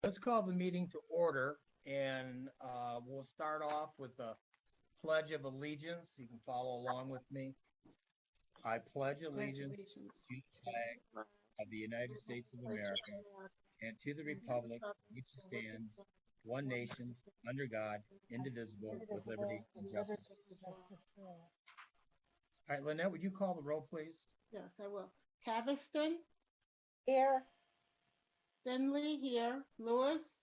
Let's call the meeting to order, and we'll start off with the Pledge of Allegiance. You can follow along with me. I pledge allegiance to the flag of the United States of America and to the republic which stands one nation under God, indivisible, with liberty and justice. All right, Lynette, would you call the roll, please? Yes, I will. Caviston, Here. Finley here, Lewis.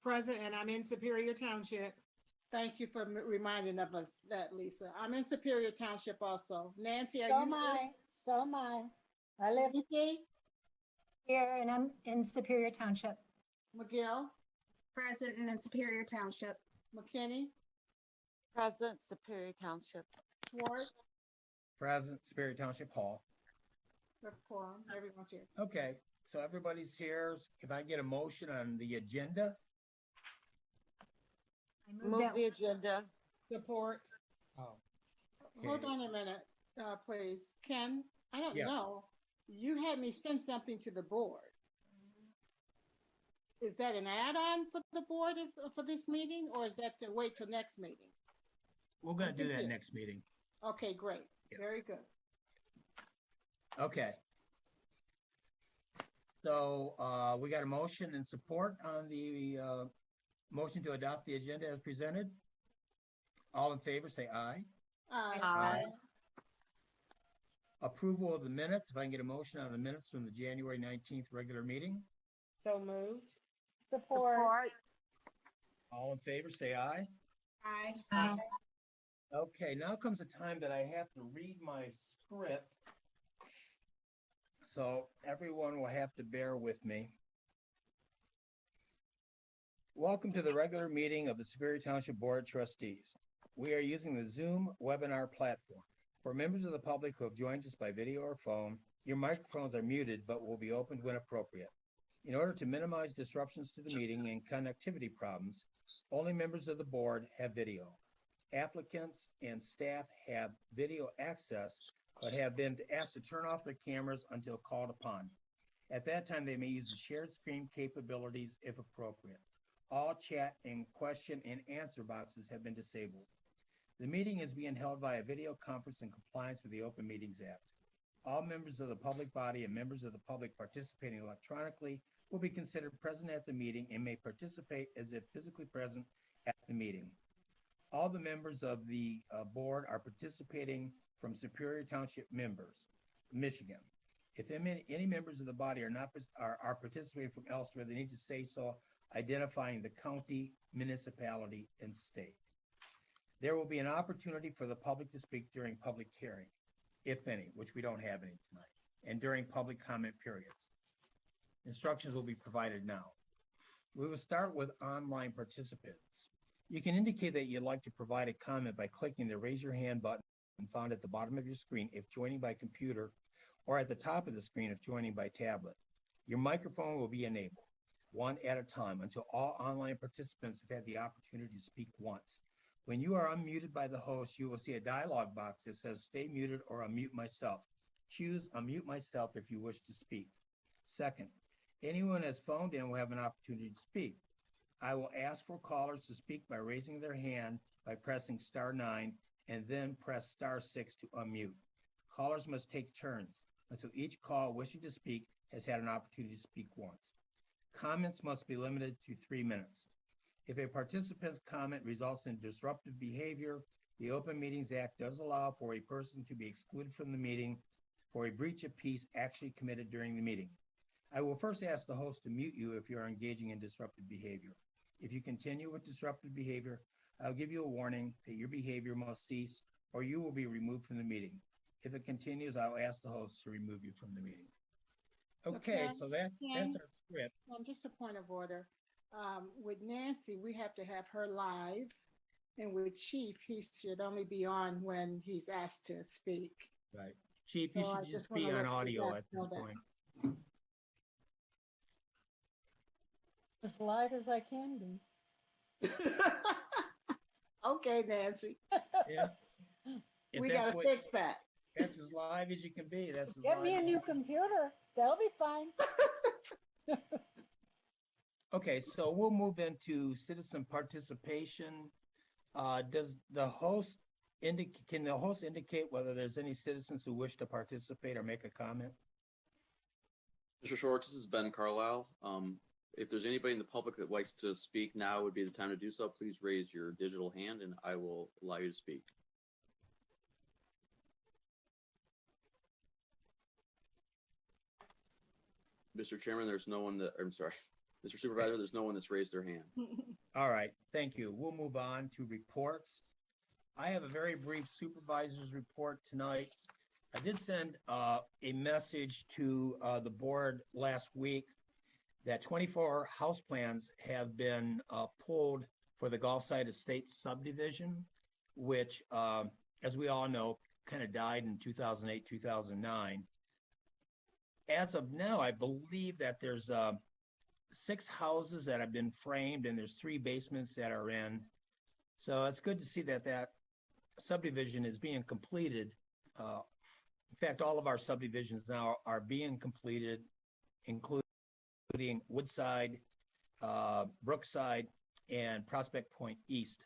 Present, and I'm in Superior Township. Thank you for reminding of us that, Lisa. I'm in Superior Township also. Nancy, are So you am I. So am I. I live Nikki? here and I'm in Superior Township. McGill? Present and in Superior Township. McKinney? Present, Superior Township. Schwartz? Present, Superior Township Hall. Fifth quorum, everyone's here. Okay, so everybody's here. Can I get a motion on the agenda? I Move that- the agenda. Support. Oh. Hold on a minute, please. Ken, I don't Yes. know. You had me send something to the board. Is that an add-on for the board for this meeting, or is that to wait till next meeting? We're gonna do that Thank you. next meeting. Okay, great. Yeah. Very good. Okay. So we got a motion and support on the motion to adopt the agenda as presented. All in favor, say aye. Aye. Approval of the minutes. If I can get a motion on the minutes from the January 19th regular meeting. So moved. Support. All in favor, say aye. Aye. Okay, now comes the time that I have to read my script. So everyone will have to bear with me. Welcome to the regular meeting of the Superior Township Board of Trustees. We are using the Zoom webinar platform. For members of the public who have joined us by video or phone, your microphones are muted but will be opened when appropriate. In order to minimize disruptions to the meeting and connectivity problems, only members of the board have video. Applicants and staff have video access, but have been asked to turn off their cameras until called upon. At that time, they may use the shared screen capabilities if appropriate. All chat and question and answer boxes have been disabled. The meeting is being held via video conference in compliance with the Open Meetings Act. All members of the public body and members of the public participating electronically will be considered present at the meeting and may participate as if physically present at the meeting. All the members of the board are participating from Superior Township members, Michigan. If any members of the body are participating from elsewhere, they need to say so, identifying the county, municipality, and state. There will be an opportunity for the public to speak during public hearing, if any, which we don't have any tonight, and during public comment periods. Instructions will be provided now. We will start with online participants. You can indicate that you'd like to provide a comment by clicking the raise your hand button found at the bottom of your screen if joining by computer, or at the top of the screen if joining by tablet. Your microphone will be enabled, one at a time, until all online participants have had the opportunity to speak once. When you are unmuted by the host, you will see a dialog box that says stay muted or unmute myself. Choose unmute myself if you wish to speak. Second, anyone has phoned in will have an opportunity to speak. I will ask for callers to speak by raising their hand by pressing *9 and then press *6 to unmute. Callers must take turns until each call wishing to speak has had an opportunity to speak once. Comments must be limited to 3 minutes. If a participant's comment results in disruptive behavior, the Open Meetings Act does allow for a person to be excluded from the meeting for a breach of peace actually committed during the meeting. I will first ask the host to mute you if you are engaging in disruptive behavior. If you continue with disruptive behavior, I'll give you a warning that your behavior must cease or you will be removed from the meeting. If it continues, I'll ask the host to remove you from the meeting. Okay, so that's our script. Just a point of order. With Nancy, we have to have her live, and with Chief, he should only be on when he's asked to speak. Right. Chief, So you I should just just be wanna on let audio you at know this that. point. As live as I can be. Okay, Nancy, Yeah. If we that's gotta what- fix that. That's as live as you can be. That's as Get me live a as new you can be. computer. That'll be fine. Okay, so we'll move into citizen participation. Does the host can the host indicate whether there's any citizens who wish to participate or make a comment? Mr. Schwartz, this is Ben Carlisle. If there's anybody in the public that likes to speak, now would be the time to do so. Please raise your digital hand and I will allow you to speak. Mr. Chairman, there's no one that, I'm sorry, Mr. Supervisor, there's no one that's raised their hand. All right, thank you. We'll move on to reports. I have a very brief supervisor's report tonight. I did send a message to the board last week that 24 house plans have been pulled for the Gulfside Estates subdivision, which, as we all know, kind of died in 2008, 2009. As of now, I believe that there's 6 houses that have been framed and there's 3 basements that are in. So it's good to see that that subdivision is being completed. In fact, all of our subdivisions now are being completed, including Woodside, Brookside, and Prospect Point East.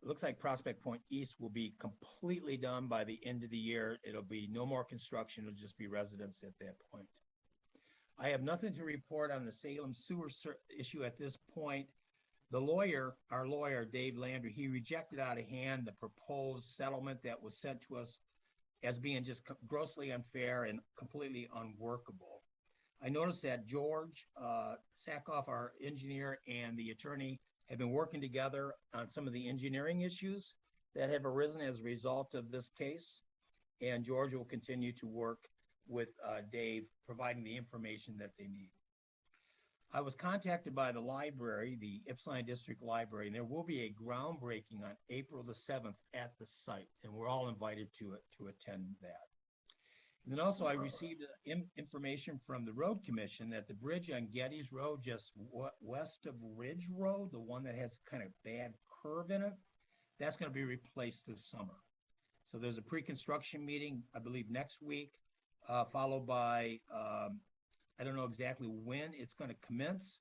Looks like Prospect Point East will be completely done by the end of the year. It'll be no more construction. It'll just be residents at that point. I have nothing to report on the Salem sewer issue at this point. The lawyer, our lawyer, Dave Landry, he rejected out of hand the proposed settlement that was sent to us as being just grossly unfair and completely unworkable. I noticed that George Sackhoff, our engineer, and the attorney have been working together on some of the engineering issues that have arisen as a result of this case. And George will continue to work with Dave, providing the information that they need. I was contacted by the library, the Ypsilanti District Library, and there will be a groundbreaking on April the 7th at the site, and we're all invited to attend that. And then also I received information from the Road Commission that the bridge on Geddes Road, just west of Ridge Road, the one that has kind of bad curve in it, that's going to be replaced this summer. So there's a pre-construction meeting, I believe, next week, followed by, I don't know exactly when it's going to commence,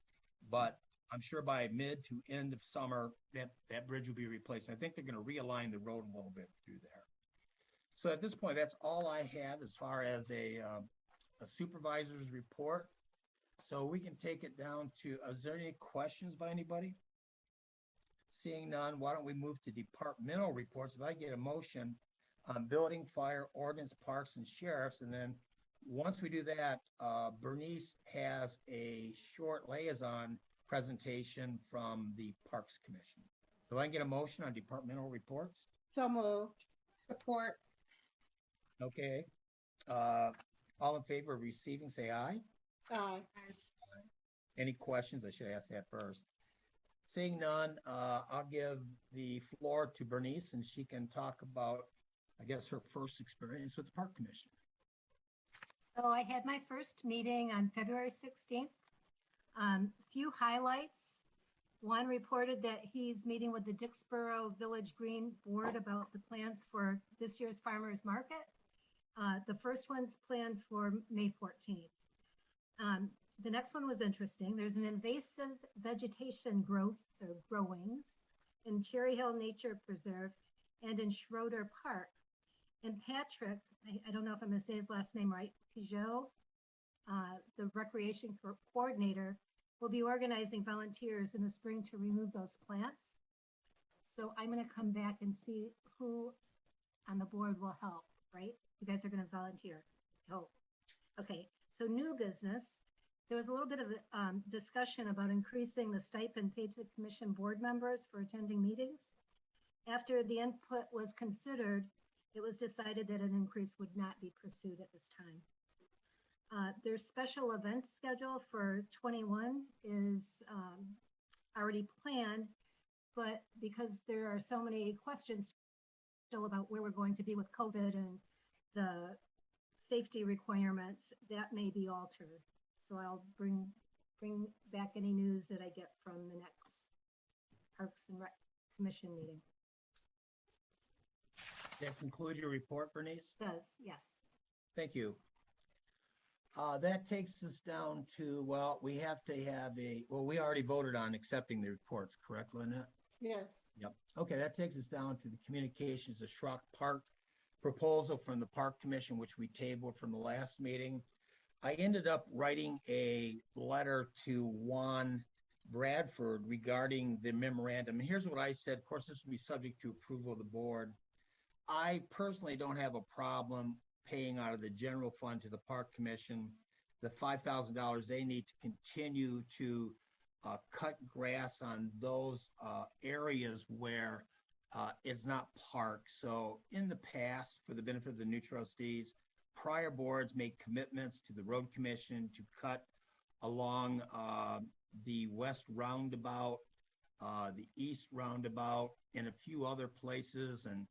but I'm sure by mid to end of summer, that bridge will be replaced. I think they're going to realign the road a little bit through there. So at this point, that's all I have as far as a supervisor's report. So we can take it down to, is there any questions by anybody? Seeing none, why don't we move to departmental reports? If I get a motion on building, fire, ordnance, parks, and sheriffs, and then once we do that, Bernice has a short liaison presentation from the Parks Commission. Do I get a motion on departmental reports? So moved. Support. Okay. All in favor of receiving, say aye. Aye. Any questions? I should ask that first. Seeing none, I'll give the floor to Bernice and she can talk about, I guess, her first experience with the Park Commission. So I had my first meeting on February 16th. Few highlights. One reported that he's meeting with the Dixboro Village Green Board about the plans for this year's farmers market. The first one's planned for May 14th. The next one was interesting. There's an invasive vegetation growth or growings in Cherry Hill Nature Preserve and in Schroeder Park. And Patrick, I don't know if I'm going to say his last name right, Pijot, the recreation coordinator, will be organizing volunteers in the spring to remove those plants. So I'm going to come back and see who on the board will help, right? You guys are going to volunteer. Oh, okay. So new business. There was a little bit of discussion about increasing the stipend paid to the commission board members for attending meetings. After the input was considered, it was decided that an increase would not be pursued at this time. Their special events schedule for 21 is already planned, but because there are so many questions still about where we're going to be with COVID and the safety requirements, that may be altered. So I'll bring back any news that I get from the next Parks and Rec Commission meeting. That conclude your report, Bernice? Does, yes. Thank you. That takes us down to, well, we have to have we already voted on accepting the reports, correct, Lynette? Yes. Yep. Okay, that takes us down to the communications of Schrock Park proposal from the Park Commission, which we tabled from the last meeting. I ended up writing a letter to Juan Bradford regarding the memorandum. And here's what I said. Of course, this will be subject to approval of the board. I personally don't have a problem paying out of the general fund to the Park Commission the $5,000 they need to continue to cut grass on those areas where it's not parked. So in the past, for the benefit of the new trustees, prior boards made commitments to the road commission to cut along the west roundabout, the east roundabout, and a few other places. And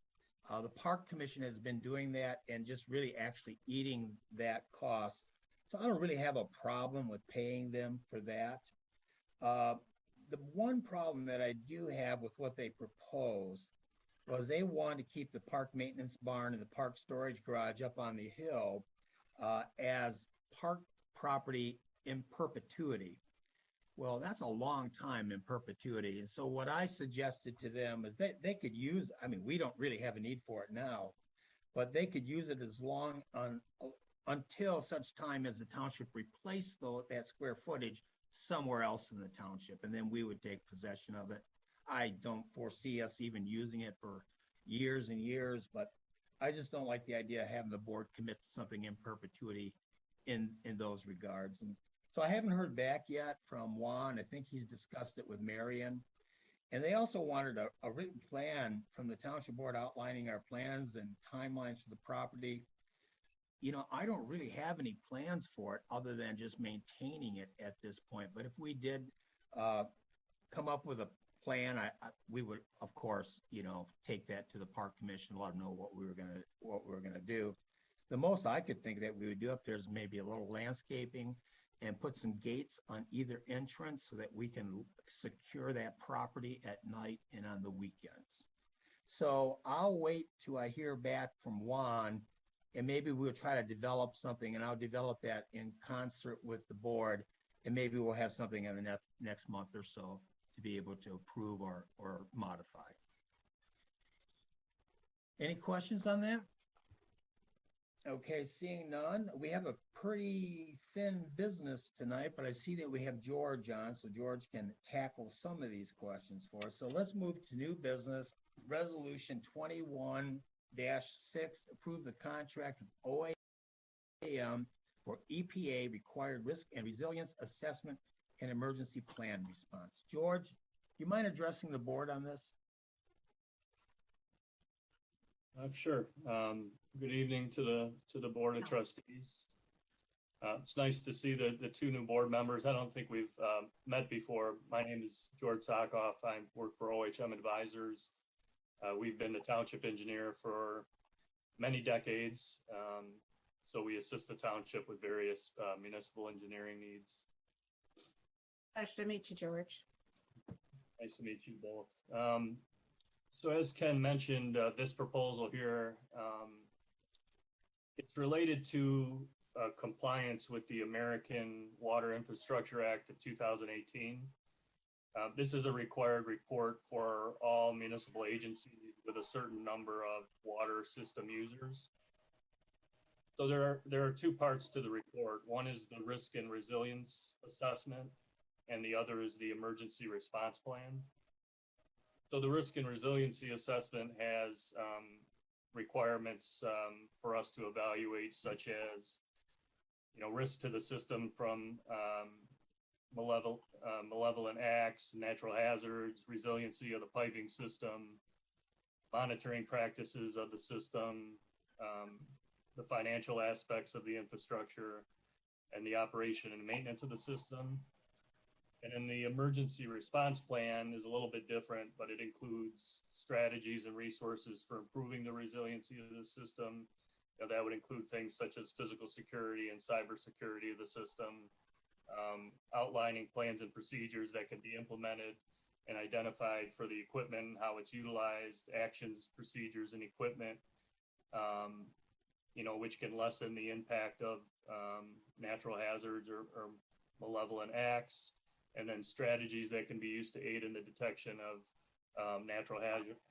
the park commission has been doing that and just really actually eating that cost. So I don't really have a problem with paying them for that. The one problem that I do have with what they proposed was they wanted to keep the park maintenance barn and the park storage garage up on the hill as park property in perpetuity. Well, that's a long time in perpetuity. And so what I suggested to them is that they could use, I mean, we don't really have a need for it now, but they could use it as long until such time as the township replaced that square footage somewhere else in the township, and then we would take possession of it. I don't foresee us even using it for years and years, but I just don't like the idea of having the board commit to something in perpetuity in those regards. And so I haven't heard back yet from Juan. I think he's discussed it with Marion. And they also wanted a written plan from the township board outlining our plans and timelines for the property. You know, I don't really have any plans for it other than just maintaining it at this point. But if we did come up with a plan, we would, of course, you know, take that to the park commission, let them know what we were gonna do. The most I could think that we would do up there is maybe a little landscaping and put some gates on either entrance so that we can secure that property at night and on the weekends. So I'll wait till I hear back from Juan, and maybe we'll try to develop something, and I'll develop that in concert with the board, and maybe we'll have something in the next month or so to be able to approve or modify. Any questions on that? Okay, seeing none, we have a pretty thin business tonight, but I see that we have George on, so George can tackle some of these questions for us. So let's move to new business. Resolution 21-6, approve the contract with OAM for EPA required risk and resilience assessment and emergency plan response. George, you mind addressing the board on this? Sure. Good evening to the Board of Trustees. It's nice to see the two new board members. I don't think we've met before. My name is George Sokoff. I work for OHM Advisors. We've been the township engineer for many decades. So we assist the township with various municipal engineering needs. Nice to meet you, George. Nice to meet you both. So as Ken mentioned, this proposal here, it's related to compliance with the American Water Infrastructure Act of 2018. This is a required report for all municipal agencies with a certain number of water system users. So there are two parts to the report. One is the risk and resilience assessment, and the other is the emergency response plan. So the risk and resiliency assessment has requirements for us to evaluate, such as, you know, risk to the system from malevolent acts, natural hazards, resiliency of the piping system, monitoring practices of the system, the financial aspects of the infrastructure, and the operation and maintenance of the system. And then the emergency response plan is a little bit different, but it includes strategies and resources for improving the resiliency of the system. You know, that would include things such as physical security and cybersecurity of the system, outlining plans and procedures that can be implemented and identified for the equipment, how it's utilized, actions, procedures, and equipment, you know, which can lessen the impact of natural hazards or malevolent acts, and then strategies that can be used to aid in the detection of natural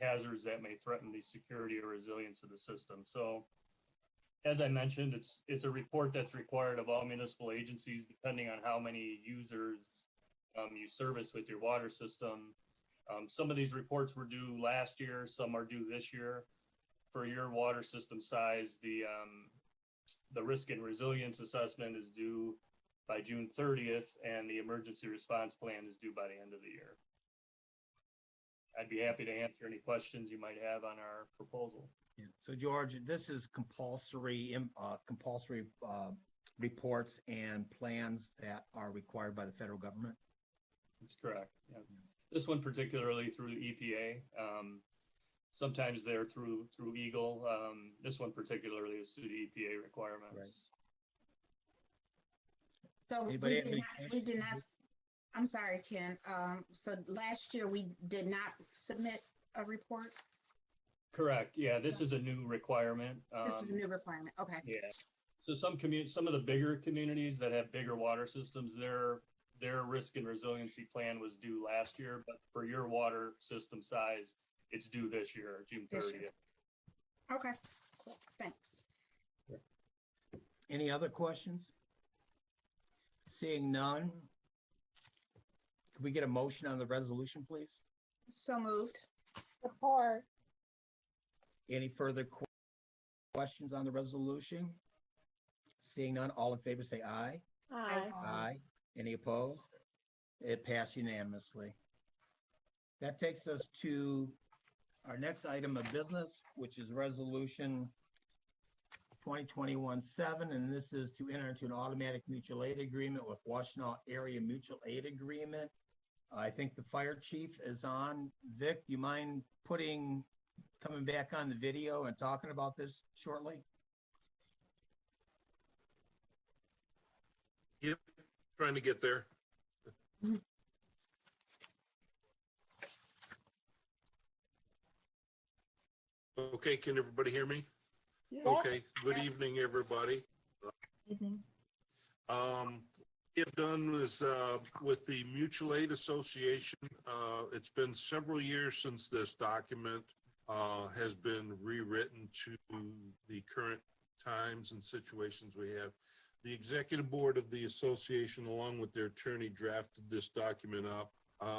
hazards that may threaten the security or resilience of the system. So, as I mentioned, it's a report that's required of all municipal agencies, depending on how many users you service with your water system. Some of these reports were due last year, some are due this year. For your water system size, the risk and resilience assessment is due by June 30th, and the emergency response plan is due by the end of the year. I'd be happy to answer any questions you might have on our proposal. Yeah. So George, this is compulsory reports and plans that are required by the federal government? That's correct. Yeah. This one particularly through the EPA. Sometimes they're through Eagle. This one particularly is through the EPA requirements. Right. So Anybody have any we did not, I'm sorry, Ken. So last year we did not submit a report? Correct. Yeah, this is a new requirement. This is a new requirement. Okay. Yeah. So some of the bigger communities that have bigger water systems, their risk and resiliency plan was due last year, but for your water system size, it's due this year, June This 30th. year. Okay, cool. Thanks. Any other questions? Seeing none. Could we get a motion on the resolution, please? So moved. Support. Any further questions on the resolution? Seeing none, all in favor say aye. Aye. Aye. Any opposed? It passed unanimously. That takes us to our next item of business, which is resolution 2021-7, and this is to enter into an automatic mutual aid agreement with Washtenaw Area Mutual Aid Agreement. I think the fire chief is on. Vic, you mind coming back on the video and talking about this shortly? Yep, trying to get there. Okay, can everybody hear me? Yes. Okay, good evening, everybody. Evening. We have done is with the Mutual Aid Association. It's been several years since this document has been rewritten to the current times and situations we have. The executive board of the association, along with their attorney, drafted this document up.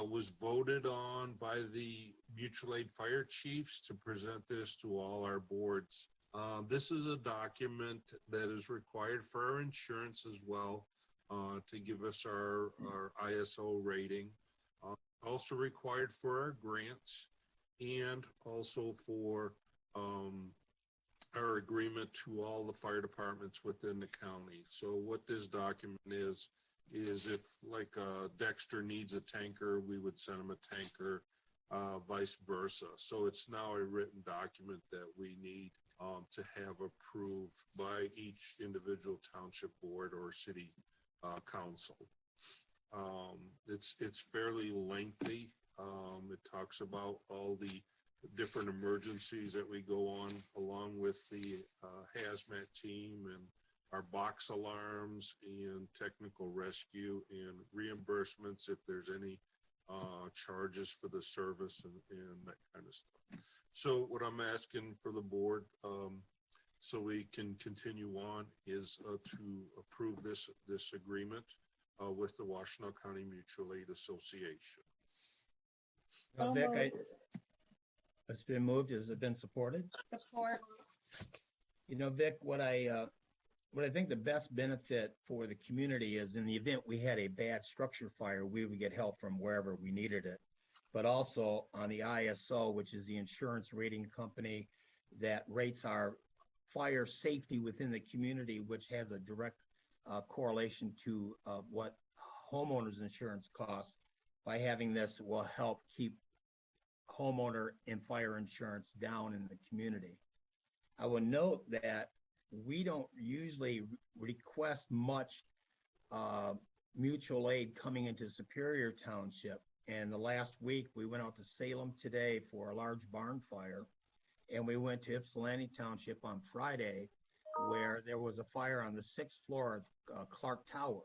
Was voted on by the mutual aid fire chiefs to present this to all our boards. This is a document that is required for our insurance as well, to give us our ISO rating. Also required for our grants and also for our agreement to all the fire departments within the county. So what this document is if like Dexter needs a tanker, we would send him a tanker, vice versa. So it's now a written document that we need to have approved by each individual township board or city council. It's fairly lengthy. It talks about all the different emergencies that we go on, along with the hazmat team and our box alarms and technical rescue and reimbursements if there's any charges for the service and that kind of stuff. So what I'm asking for the board, so we can continue on, is to approve this agreement with the Washtenaw County Mutual Aid Association. Well, Vic, it's been moved. Has it been supported? Support. You know, Vic, what I think the best benefit for the community is, in the event we had a bad structure fire, we would get help from wherever we needed it. But also on the ISO, which is the insurance rating company that rates our fire safety within the community, which has a direct correlation to what homeowners insurance costs. By having this will help keep homeowner and fire insurance down in the community. I will note that we don't usually request much mutual aid coming into Superior Township. And the last week we went out to Salem today for a large barn fire, and we went to Ypsilanti Township on Friday where there was a fire on the 6th floor of Clark Tower.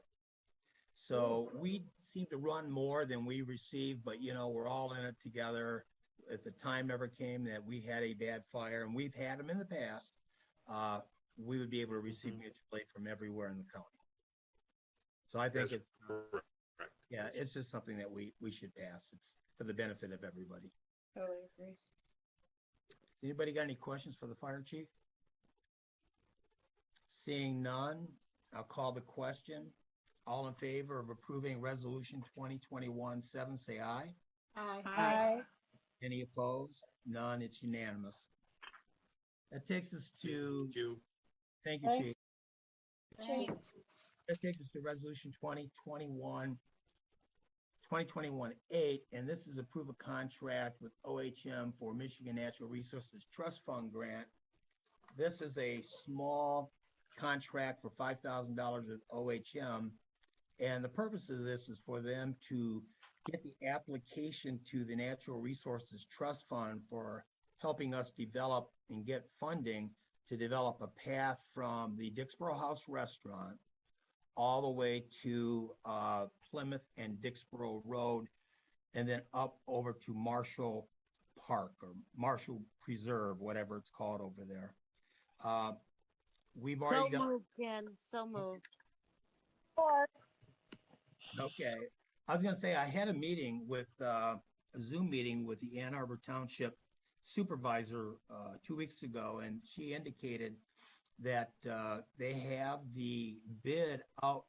So we seem to run more than we receive, but you know, we're all in it together. If the time ever came that we had a bad fire, and we've had them in the past, we would be able to receive mutual aid from everywhere in the county. So I think That's it's, correct. yeah, it's just something that we should pass. It's for the benefit of everybody. Totally agree. Anybody got any questions for the fire chief? Seeing none, I'll call the question. All in favor of approving resolution 2021-7, say aye. Aye. Aye. Any opposed? None, it's unanimous. That takes us to, Thank you. thank you, Thanks. chief. Thanks. That takes us to resolution 2021-8, and this is approve a contract with OHM for Michigan Natural Resources Trust Fund grant. This is a small contract for $5,000 with OHM. And the purpose of this is for them to get the application to the Natural Resources Trust Fund for helping us develop and get funding to develop a path from the Dixboro House Restaurant all the way to Plymouth and Dixboro Road, and then up over to Marshall Park or Marshall Preserve, whatever it's called over there. We've So already got. moved, Ken, so moved. Or, Okay, I was gonna say, I had a meeting with, a Zoom meeting with the Ann Arbor Township supervisor, 2 weeks ago, and she indicated that, they have the bid out,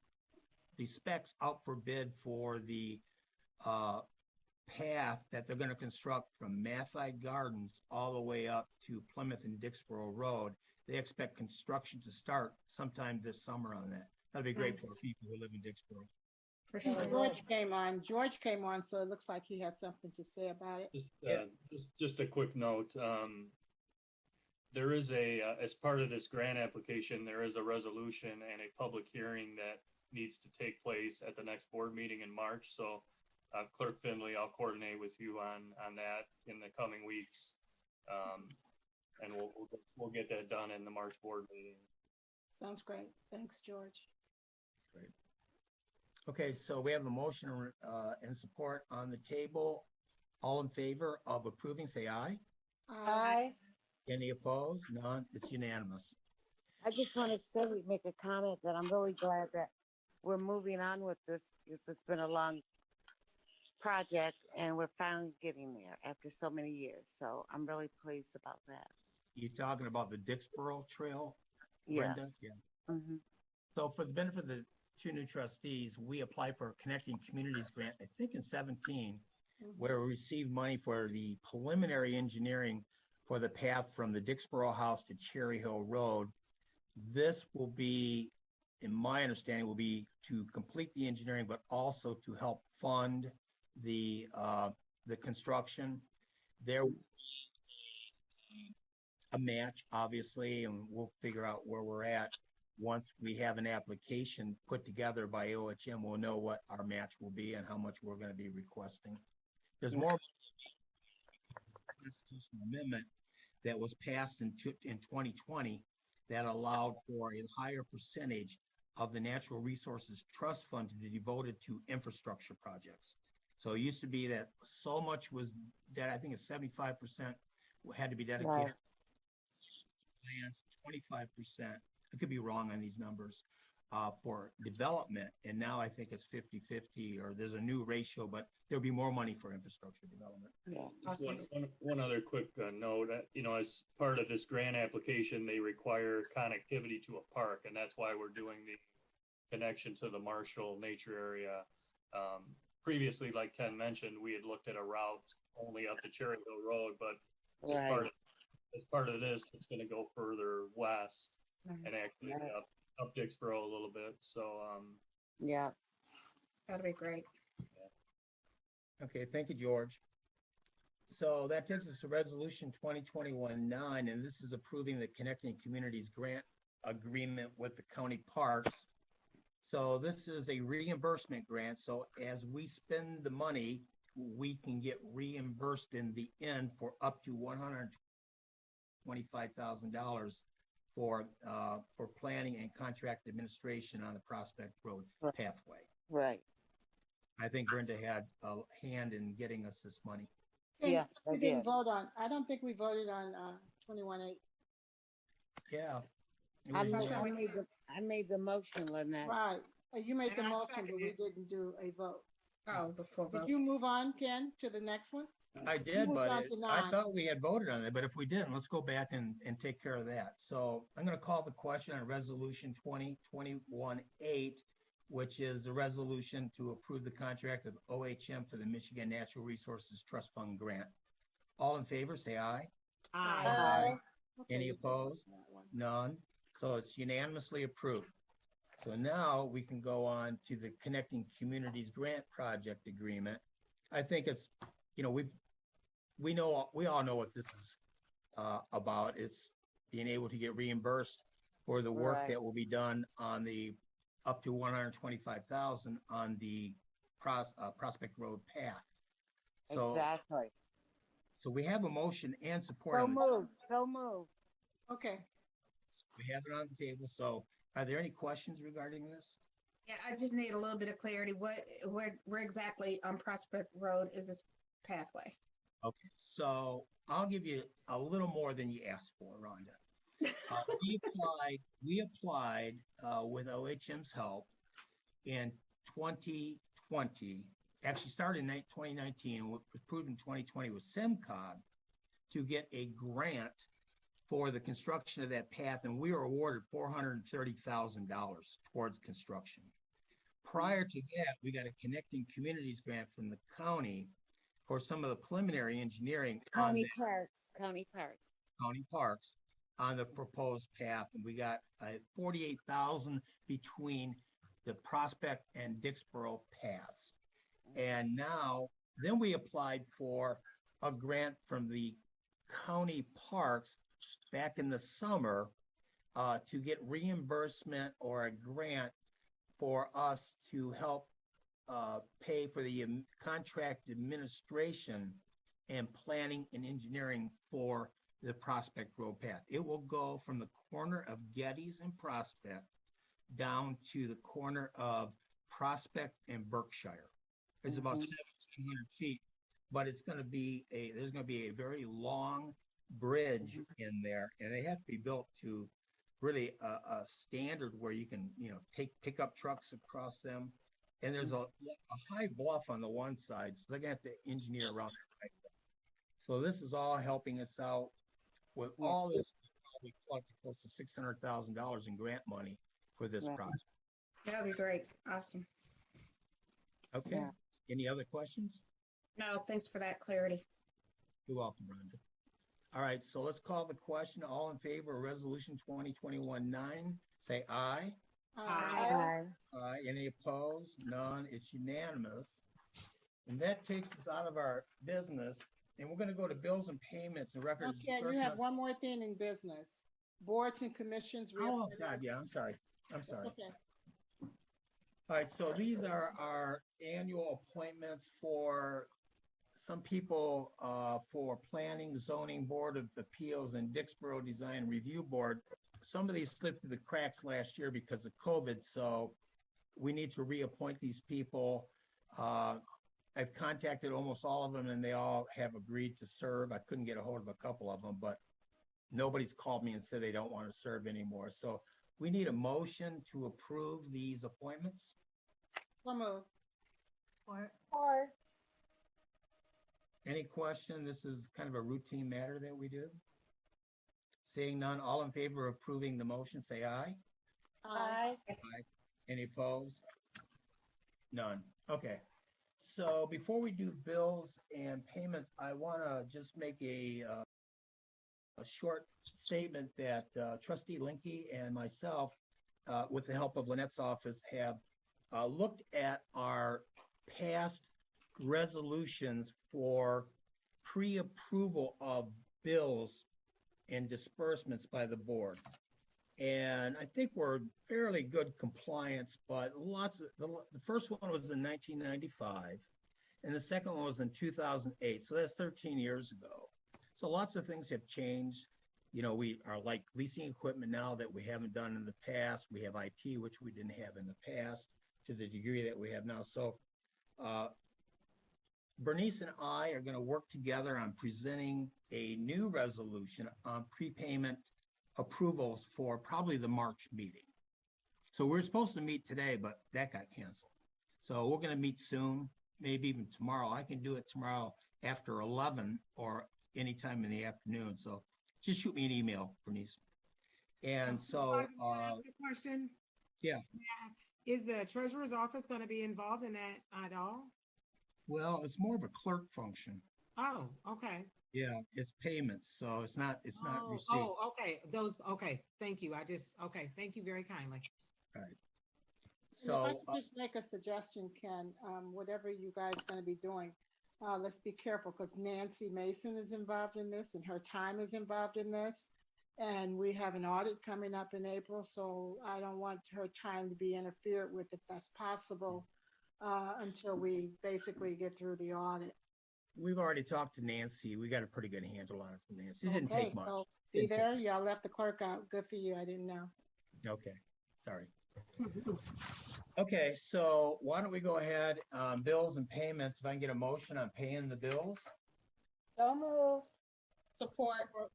the specs out for bid for the, path that they're gonna construct from Mathai Gardens all the way up to Plymouth and Dixboro Road. They expect construction to start sometime this summer on that. That'd be great for Nice. people who live in Dixboro. For sure. George came on, so it looks like he has something to say about it. Just a quick note. There is as part of this grant application, there is a resolution and a public hearing that needs to take place at the next board meeting in March. So Clerk Finley, I'll coordinate with you on that in the coming weeks. And we'll get that done in the March board meeting. Sounds great. Thanks, George. Great. Okay, so we have a motion and support on the table. All in favor of approving, say aye. aye. Any opposed? None. It's unanimous. I just want to say, make a comment that I'm really glad that we're moving on with this because it's been a long project and we're finally getting there after so many years. So I'm really pleased about that. You talking about the Dixboro Trail, Brenda? Yes. Yeah. Mhm. So for the benefit of the two new trustees, we applied for a Connecting Communities grant, I think in 17, where we received money for the preliminary engineering for the path from the Dixboro House to Cherry Hill Road. This will be, in my understanding, will be to complete the engineering, but also to help fund the construction. There will be a match, obviously, and we'll figure out where we're at. Once we have an application put together by OHM, we'll know what our match will be and how much we're going to be requesting. There's more constitutional amendment that was passed in 2020 that allowed for a higher percentage of the Natural Resources Trust Fund to be devoted to infrastructure projects. So it used to be that so much was that I think it's 75% had to be dedicated. Plans, 25%. I could be wrong on these numbers for development. And now I think it's 50-50 or there's a new ratio, but there'll be more money for infrastructure development. Yeah. Just Awesome. one other quick note, as part of this grant application, they require connectivity to a park, and that's why we're doing the connection to the Marshall Nature Area. Previously, like Ken mentioned, we had looked at a route only up to Cherry Hill Road, but Right. as part of this, it's going to go further west and actually up Dixboro a little bit. So, Yeah. That'd be great. Okay, thank you, George. So that takes us to resolution 2021-9, and this is approving the Connecting Communities Grant Agreement with the county parks. So this is a reimbursement grant. So as we spend the money, we can get reimbursed in the end for up to $125,000 for planning and contract administration on the Prospect Road Right. pathway. Right. I think Brenda had a hand in getting us this money. Okay, Yes, I we didn't did. vote on, I don't think we voted on 21-8. Yeah. It I was made, unanimous. I made the motion, Lynette. Right. You made the And I motion, but second we it. didn't do a vote. Oh, the full Did vote. you move on, Ken, to the next one? I did, moved but on to I 9. thought we had voted on it, but if we didn't, let's go back and take care of that. So I'm gonna call the question on resolution 2021-8, which is the resolution to approve the contract of OHM for the Michigan Natural Resources Trust Fund grant. All in favor, say aye. Aye. Okay, Any you did opposed? vote on that one. None. So it's unanimously approved. So now we can go on to the Connecting Communities Grant Project Agreement. I think it's, you know, we all know what this is about. It's being able to get reimbursed for the work Right. that will be done on the up to 125,000 on the Prospect Road path. So, Exactly. so we have a motion and support. So on the- moved, so moved. Okay, We have it on the table. So are there any questions regarding this? Yeah, I just need a little bit of clarity. Where exactly on Prospect Road is this pathway? Okay, so I'll give you a little more than you asked for, Rhonda. We applied with OHM's help in 2020, actually started in 2019, and was approved in 2020 with SimCog to get a grant for the construction of that path, and we were awarded $430,000 towards construction. Prior to that, we got a Connecting Communities grant from the county for some of the preliminary engineering on County the parks. county parks on the proposed path. And we got 48,000 between the Prospect and Dixboro paths. And now, then we applied for a grant from the county parks back in the summer to get reimbursement or a grant for us to help pay for the contract administration and planning and engineering for the Prospect Road path. It will go from the corner of Geddes and Prospect down to the corner of Prospect and Berkshire. It's about 1,700 feet, but it's going to be there's going to be a very long bridge in there, and they have to be built to really a standard where you can, pick up trucks across them. And there's a high bluff on the one side, so they're gonna have to engineer around that. So this is all helping us out with all this. We collected close to $600,000 in grant money for this Right. project. That'd be great. Awesome. Okay. Yeah. Any other questions? No, thanks for that clarity. You're welcome, Rhonda. All right, so let's call the question. All in favor of resolution 2021-9, say aye. Aye. Aye. Any opposed? None. It's unanimous. And that takes us out of our business, and we're gonna go to bills and payments and records. okay, you have one more thing in business. Boards and commissions. Oh, reappointment. God, yeah, I'm sorry. It's okay. All right, so these are our annual appointments for some people for Planning, Zoning Board of Appeals, and Dixboro Design Review Board. Some of these slipped through the cracks last year because of COVID, so we need to reappoint these people. I've contacted almost all of them, and they all have agreed to serve. I couldn't get a hold of a couple of them, but nobody's called me and said they don't want to serve anymore. So we need a motion to approve these appointments. So moved. Or Any question? This is kind of a routine matter that we do. Seeing none, all in favor of approving the motion, say aye. aye. Any opposed? None. Okay. So before we do bills and payments, I want to just make a short statement that Trustee Linky and myself, with the help of Lynette's office, have looked at our past resolutions for pre-approval of bills and disbursements by the board. And I think we're fairly good compliance, but the first one was in 1995 and the second one was in 2008. So that's 13 years ago. So lots of things have changed. we are like leasing equipment now that we haven't done in the past. We have IT, which we didn't have in the past to the degree that we have now. So Bernice and I are going to work together on presenting a new resolution on prepayment approvals for probably the March meeting. So we're supposed to meet today, but that got canceled. So we're going to meet soon, maybe even tomorrow. I can do it tomorrow after 11 or anytime in the afternoon. So just shoot me an email, Bernice. And so, Supervisor, may I ask a question? yeah. May I ask, is the treasurer's office going to be involved in that at all? Well, it's more of a clerk function. Oh, okay. Yeah, it's payments, so it's not Oh, receipts. oh, okay. Okay. Thank you. Okay. Thank you very kindly. Right. If I So, could just make a suggestion, Ken, whatever you guys going to be doing, let's be careful because Nancy Mason is involved in this and her time is involved in this. And we have an audit coming up in April, so I don't want her time to be interfered with if that's possible until we basically get through the audit. we've already talked to Nancy. We got a pretty good handle on it from Nancy. It didn't Okay, take much. so see there, y'all left the clerk out. Good for you. I didn't know. Okay, sorry. Okay, so why don't we go ahead, bills and payments, if I can get a motion on paying the bills? So moved. Support.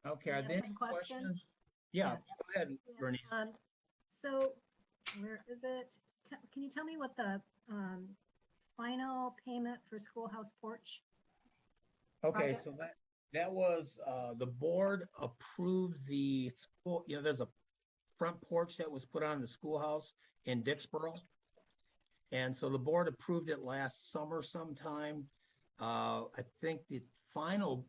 Okay, are Yes, there some any questions? questions? Yeah, Yeah. go ahead, Bernice. So where is it? Can you tell me what the final payment for schoolhouse porch? Okay, project? so that was, the board approved the school, there's a front porch that was put on the schoolhouse in Dixboro. And so the board approved it last summer sometime. I think the final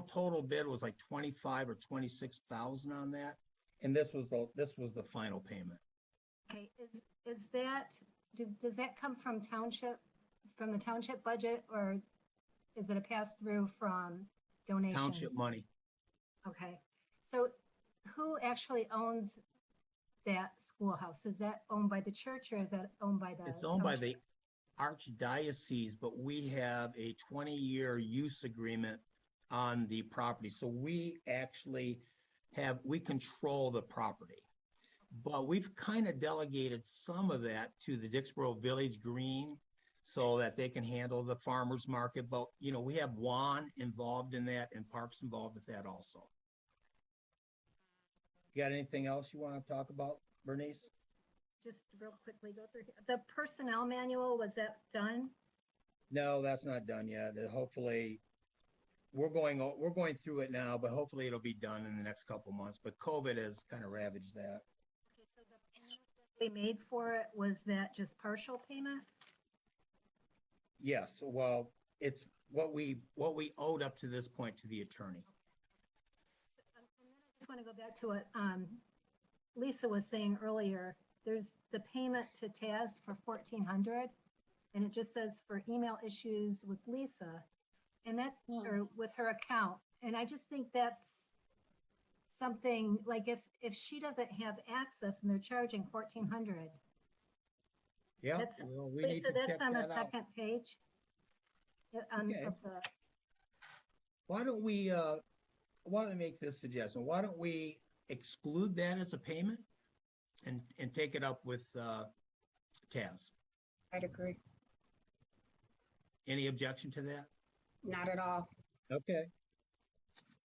total bid was like 25 or 26,000 on that. And this was the final payment. Okay, is that, does that come from the township budget, or is it a pass-through from donations? Township money. Okay, so who actually owns that schoolhouse? Is that owned by the church or is that owned by the? It's owned by the township? archdiocese, but we have a 20-year use agreement on the property. So we actually we control the property. But we've kind of delegated some of that to the Dixboro Village Green so that they can handle the farmer's market. But, we have Juan involved in that and Parks involved with that also. You got anything else you want to talk about, Bernice? Just real quickly go through here. The personnel manual, was that done? No, that's not done yet. Hopefully, we're going through it now, but hopefully it'll be done in the next couple months. But COVID has kind of ravaged that. Okay, so the payment that we made for it, was that just partial payment? Yes, well, it's what we owed up to this point to the attorney. And then I just want to go back to what Lisa was saying earlier. There's the payment to Taz for $1,400, and it just says for email issues with Lisa, and that or with her account. And I just think that's something like if she doesn't have access and they're charging $1,400. Yeah, That's, well, we need Lisa, to check that's on the that out. second page. Okay. Of the, Why don't we make this suggestion? Why don't we exclude that as a payment and take it up with Taz? I'd agree. Any objection to that? Not at all. Okay.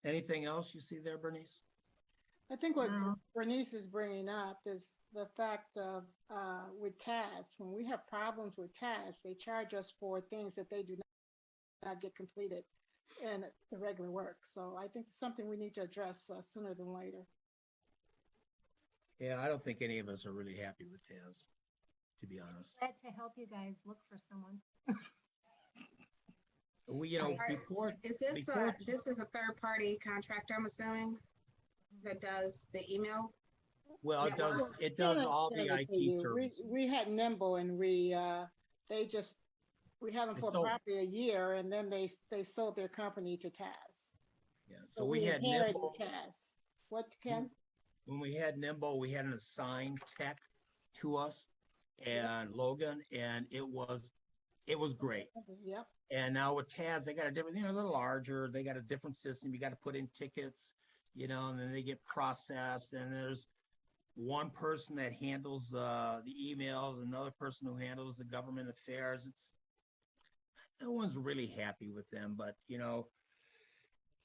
Anything else you see there, Bernice? I think what No. Bernice is bringing up is the fact of with TAS, when we have problems with TAS, they charge us for things that they do not get completed in the regular work. So I think it's something we need to address sooner than later. Yeah, I don't think any of us are really happy with Taz, to be honest. glad to help you guys look for someone. We, Sorry. before, Is this before- this is a third party contractor, I'm assuming, that does the email? well, it does all the IT services. We had Nimble and we had them They for sold- probably a year and then they sold their company to TAS. Yeah, so we had inherited Nimble. TAS. What, Ken? When we had Nimble, we had an assigned tech to us and Logan, and it was it was great. Yep. And now with Taz, they got a different, a little larger. They got a different system. You got to put in tickets, and then they get processed. And there's one person that handles the emails, another person who handles the government affairs. No one's really happy with them, but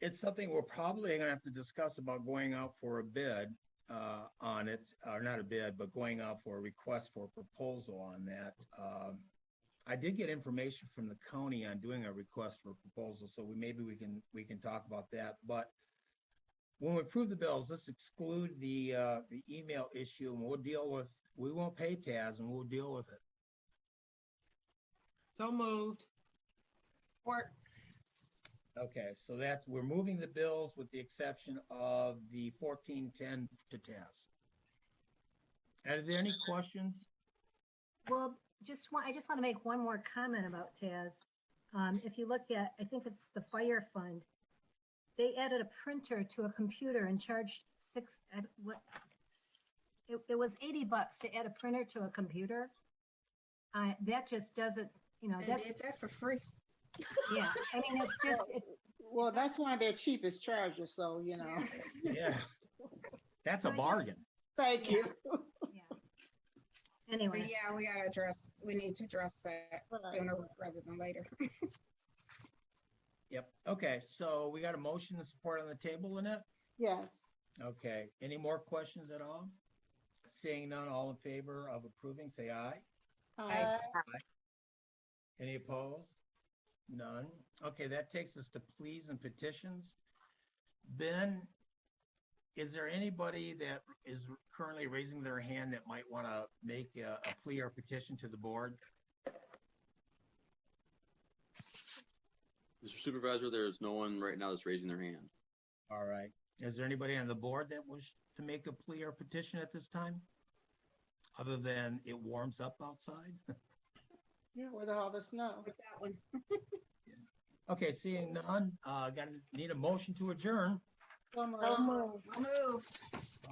it's something we're probably going to have to discuss about going out for a bid on it, or not a bid, but going out for a request for a proposal on that. I did get information from the county on doing a request for a proposal, so maybe we can talk about that. But when we approve the bills, let's exclude the email issue, and we won't pay Taz, and we'll deal with it. So moved. Or, Okay, so we're moving the bills with the exception of the 1410 to Taz. Are there any questions? Well, I just want to make one more comment about Taz. If you look at, I think it's the fire fund, they added a printer to a computer and charged it was $80 to add a printer to a computer. That just doesn't, they did that for free. yeah, I mean, it's just, Well, that's one of their cheapest charges, so, Yeah, that's So a I just- bargain. Thank you. yeah. Anyway, But yeah, we need to address that sooner rather than later. Yep. Okay, so we got a motion and support on the table, Lynette? Yes. Okay, any more questions at all? Seeing none, all in favor of approving, say aye. Any opposed? None. Okay, that takes us to pleas and petitions. Ben, is there anybody that is currently raising their hand that might want to make a plea or petition to the board? Mr. Supervisor, there is no one right now that's raising their hand. All right. Is there anybody on the board that wishes to make a plea or petition at this time? Other than it warms up outside? Yeah, with all the snow. With that one. Okay, seeing none, need a motion to adjourn. I'll move.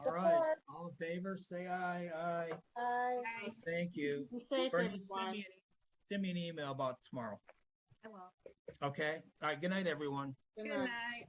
All right, all in favor, say aye, aye. Bye. Thank you. Be safe, Bernice, everyone. send me an email about tomorrow. I will. Okay, all right, good night, everyone. Good Good night. night.